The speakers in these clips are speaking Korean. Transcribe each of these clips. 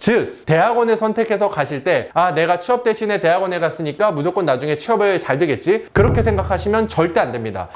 즉 대학원을 선택해서 가실 때 내가 취업 대신에 대학원에 갔으니까 무조건 나중에 취업을 잘 되겠지, 그렇게 생각하시면 절대 안 됩니다.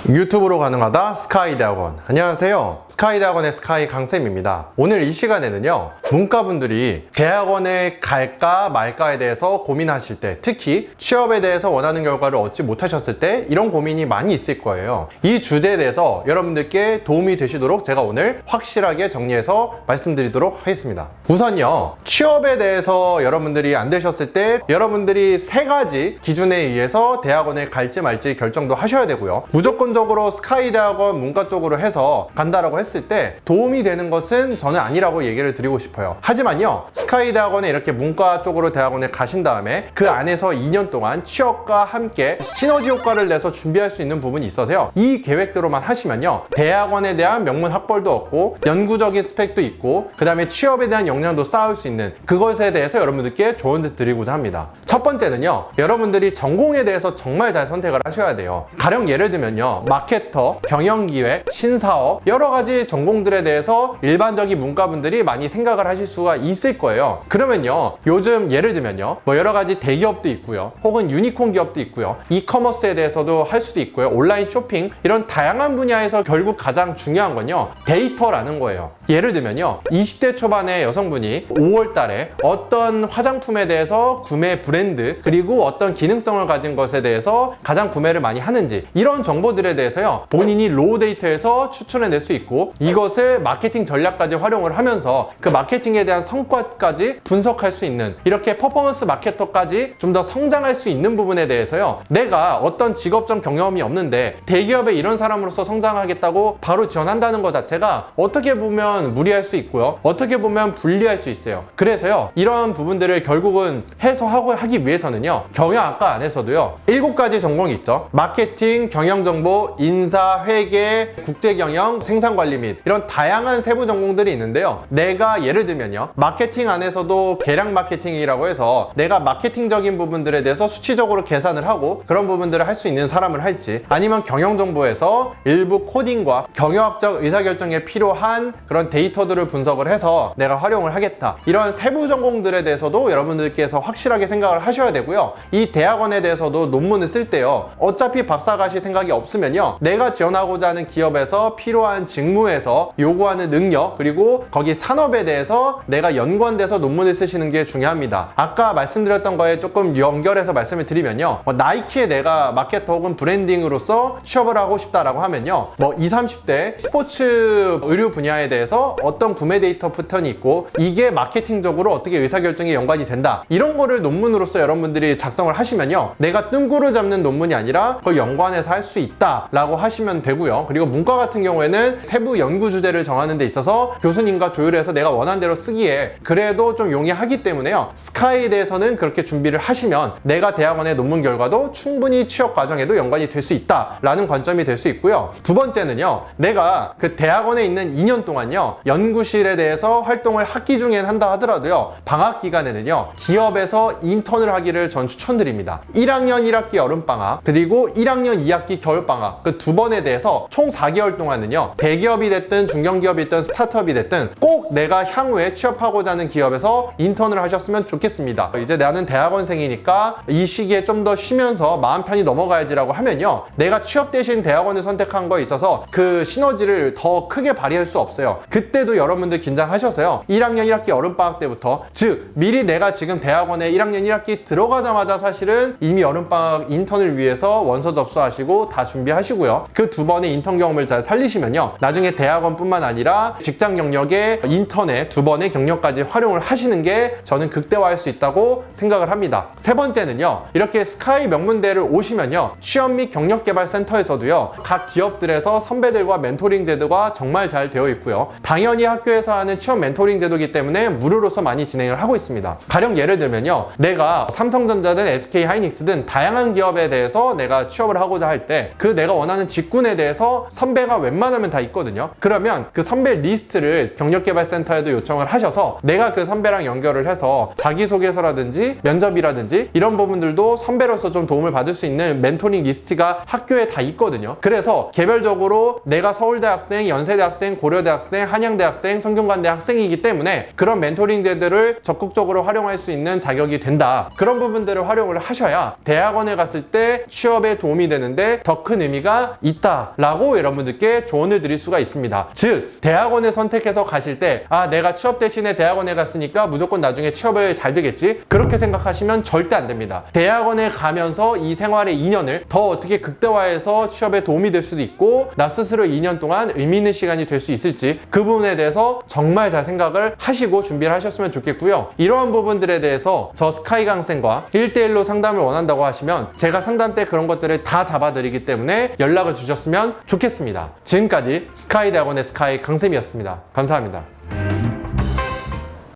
유튜브로 가능하다 스카이 대학원. 안녕하세요, 스카이 대학원의 스카이 강쌤입니다. 오늘 이 시간에는요, 문과분들이 대학원에 갈까 말까에 대해서 고민하실 때, 특히 취업에 대해서 원하는 결과를 얻지 못하셨을 때 이런 고민이 많이 있을 거예요. 이 주제에 대해서 여러분들께 도움이 되시도록 제가 오늘 확실하게 정리해서 말씀드리도록 하겠습니다. 우선요, 취업에 대해서 여러분들이 안 되셨을 때 여러분들이 세 가지 기준에 의해서 대학원에 갈지 말지 결정도 하셔야 되고요. 무조건적으로 스카이 대학원 문과 쪽으로 해서 간다라고 했을 때 도움이 되는 것은 저는 아니라고 얘기를 드리고 싶어요. 하지만요, 스카이 대학원에 이렇게 문과 쪽으로 대학원에 가신 다음에 그 안에서 2년 동안 취업과 함께 시너지 효과를 내서 준비할 수 있는 부분이 있어서요, 이 계획대로만 하시면요, 대학원에 대한 명문 학벌도 얻고 연구적인 스펙도 있고 그 다음에 취업에 대한 역량도 쌓을 수 있는 그것에 대해서 여러분들께 조언을 드리고자 합니다. 첫 번째는요, 여러분들이 전공에 대해서 정말 잘 선택을 하셔야 돼요. 가령 예를 들면요, 마케터, 경영기획, 신사업, 여러 가지 전공들에 대해서 일반적인 문과분들이 많이 생각을 하실 수가 있을 거예요. 그러면요, 요즘 예를 들면요, 여러 가지 대기업도 있고요, 혹은 유니콘 기업도 있고요, 이커머스에 대해서도 할 수도 있고요, 온라인 쇼핑, 이런 다양한 분야에서 결국 가장 중요한 건요, 데이터라는 거예요. 예를 들면요, 20대 초반의 여성분이 5월 달에 어떤 화장품에 대해서 구매 브랜드, 그리고 어떤 기능성을 가진 것에 대해서 가장 구매를 많이 하는지, 이런 정보들에 대해서요, 본인이 로우 데이터에서 추출해낼 수 있고 이것을 마케팅 전략까지 활용을 하면서 그 마케팅에 대한 성과까지 분석할 수 있는, 이렇게 퍼포먼스 마케터까지 좀 더 성장할 수 있는 부분에 대해서요, 내가 어떤 직업적 경험이 없는데 대기업에 이런 사람으로서 성장하겠다고 바로 지원한다는 것 자체가 어떻게 보면 무리할 수 있고요, 어떻게 보면 불리할 수 있어요. 그래서요, 이런 부분들을 결국은 해소하고 하기 위해서는요, 경영학과 안에서도요, 7가지 전공이 있죠. 마케팅, 경영정보, 인사, 회계, 국제경영, 생산관리 및 이런 다양한 세부 전공들이 있는데요, 내가 예를 들면요, 마케팅 안에서도 계량 마케팅이라고 해서 내가 마케팅적인 부분들에 대해서 수치적으로 계산을 하고 그런 부분들을 할 수 있는 사람을 할지, 아니면 경영정보에서 일부 코딩과 경영학적 의사결정에 필요한 그런 데이터들을 분석을 해서 내가 활용을 하겠다, 이런 세부 전공들에 대해서도 여러분들께서 확실하게 생각을 하셔야 되고요. 이 대학원에 대해서도 논문을 쓸 때요, 어차피 박사 가실 생각이 없으면요, 내가 지원하고자 하는 기업에서 필요한 직무에서 요구하는 능력, 그리고 거기 산업에 대해서 내가 연관돼서 논문을 쓰시는 게 중요합니다. 아까 말씀드렸던 거에 조금 연결해서 말씀을 드리면요, 나이키에 내가 마케터 혹은 브랜딩으로서 취업을 하고 싶다라고 하면요, 20, 30대 스포츠 의류 분야에 대해서 어떤 구매 데이터 패턴이 있고 이게 마케팅적으로 어떻게 의사결정에 연관이 된다, 이런 거를 논문으로서 여러분들이 작성을 하시면요, 내가 뜬구를 잡는 논문이 아니라 그걸 연관해서 할 수 있다 라고 하시면 되고요. 그리고 문과 같은 경우에는 세부 연구 주제를 정하는 데 있어서 교수님과 조율해서 내가 원하는 대로 쓰기에 그래도 좀 용이하기 때문에요, 스카이에 대해서는 그렇게 준비를 하시면 내가 대학원의 논문 결과도 충분히 취업 과정에도 연관이 될 수 있다 라는 관점이 될 수 있고요. 두 번째는요, 내가 그 대학원에 있는 2년 동안요, 연구실에 대해서 활동을 학기 중에 한다 하더라도요, 방학 기간에는요, 기업에서 인턴을 하기를 전 추천드립니다. 1학년 1학기 여름방학, 그리고 1학년 2학기 겨울방학, 그 두 번에 대해서 총 4개월 동안은요, 대기업이 됐든 중견기업이든 스타트업이 됐든 꼭 내가 향후에 취업하고자 하는 기업에서 인턴을 하셨으면 좋겠습니다. 이제 나는 대학원생이니까 이 시기에 좀 더 쉬면서 마음 편히 넘어가야지라고 하면요, 내가 취업 대신 대학원을 선택한 거에 있어서 그 시너지를 더 크게 발휘할 수 없어요. 그때도 여러분들 긴장하셔서요, 1학년 1학기 여름방학 때부터, 즉 미리 내가 지금 대학원에 1학년 1학기 들어가자마자 사실은 이미 여름방학 인턴을 위해서 원서 접수하시고 다 준비하시고요, 그 두 번의 인턴 경험을 잘 살리시면요, 나중에 대학원뿐만 아니라 직장 경력에 인턴의 두 번의 경력까지 활용을 하시는 게 저는 극대화할 수 있다고 생각을 합니다. 세 번째는요, 이렇게 스카이 명문대를 오시면요, 취업 및 경력개발센터에서도요, 각 기업들에서 선배들과 멘토링 제도가 정말 잘 되어 있고요, 당연히 학교에서 하는 취업 멘토링 제도이기 때문에 무료로서 많이 진행을 하고 있습니다. 가령 예를 들면요, 내가 삼성전자든 SK하이닉스든 다양한 기업에 대해서 내가 취업을 하고자 할 때 그 내가 원하는 직군에 대해서 선배가 웬만하면 다 있거든요. 그러면 그 선배 리스트를 경력개발센터에도 요청을 하셔서 내가 그 선배랑 연결을 해서 자기소개서라든지 면접이라든지 이런 부분들도 선배로서 좀 도움을 받을 수 있는 멘토링 리스트가 학교에 다 있거든요. 그래서 개별적으로 내가 서울대학생, 연세대학생, 고려대학생, 한양대학생, 성균관대 학생이기 때문에 그런 멘토링제들을 적극적으로 활용할 수 있는 자격이 된다. 그런 부분들을 활용을 하셔야 대학원에 갔을 때 취업에 도움이 되는데 더 큰 의미가 있다라고 여러분들께 조언을 드릴 수가 있습니다. 즉, 대학원을 선택해서 가실 때 내가 취업 대신에 대학원에 갔으니까 무조건 나중에 취업을 잘 되겠지, 그렇게 생각하시면 절대 안 됩니다. 대학원에 가면서 이 생활의 2년을 더 어떻게 극대화해서 취업에 도움이 될 수도 있고 나 스스로 2년 동안 의미 있는 시간이 될 수 있을지 그 부분에 대해서 정말 잘 생각을 하시고 준비를 하셨으면 좋겠고요. 이러한 부분들에 대해서 저 스카이 강생과 1대1로 상담을 원한다고 하시면 제가 상담 때 그런 것들을 다 잡아드리기 때문에 연락을 주셨으면 좋겠습니다. 지금까지 스카이 대학원의 스카이 강쌤이었습니다. 감사합니다.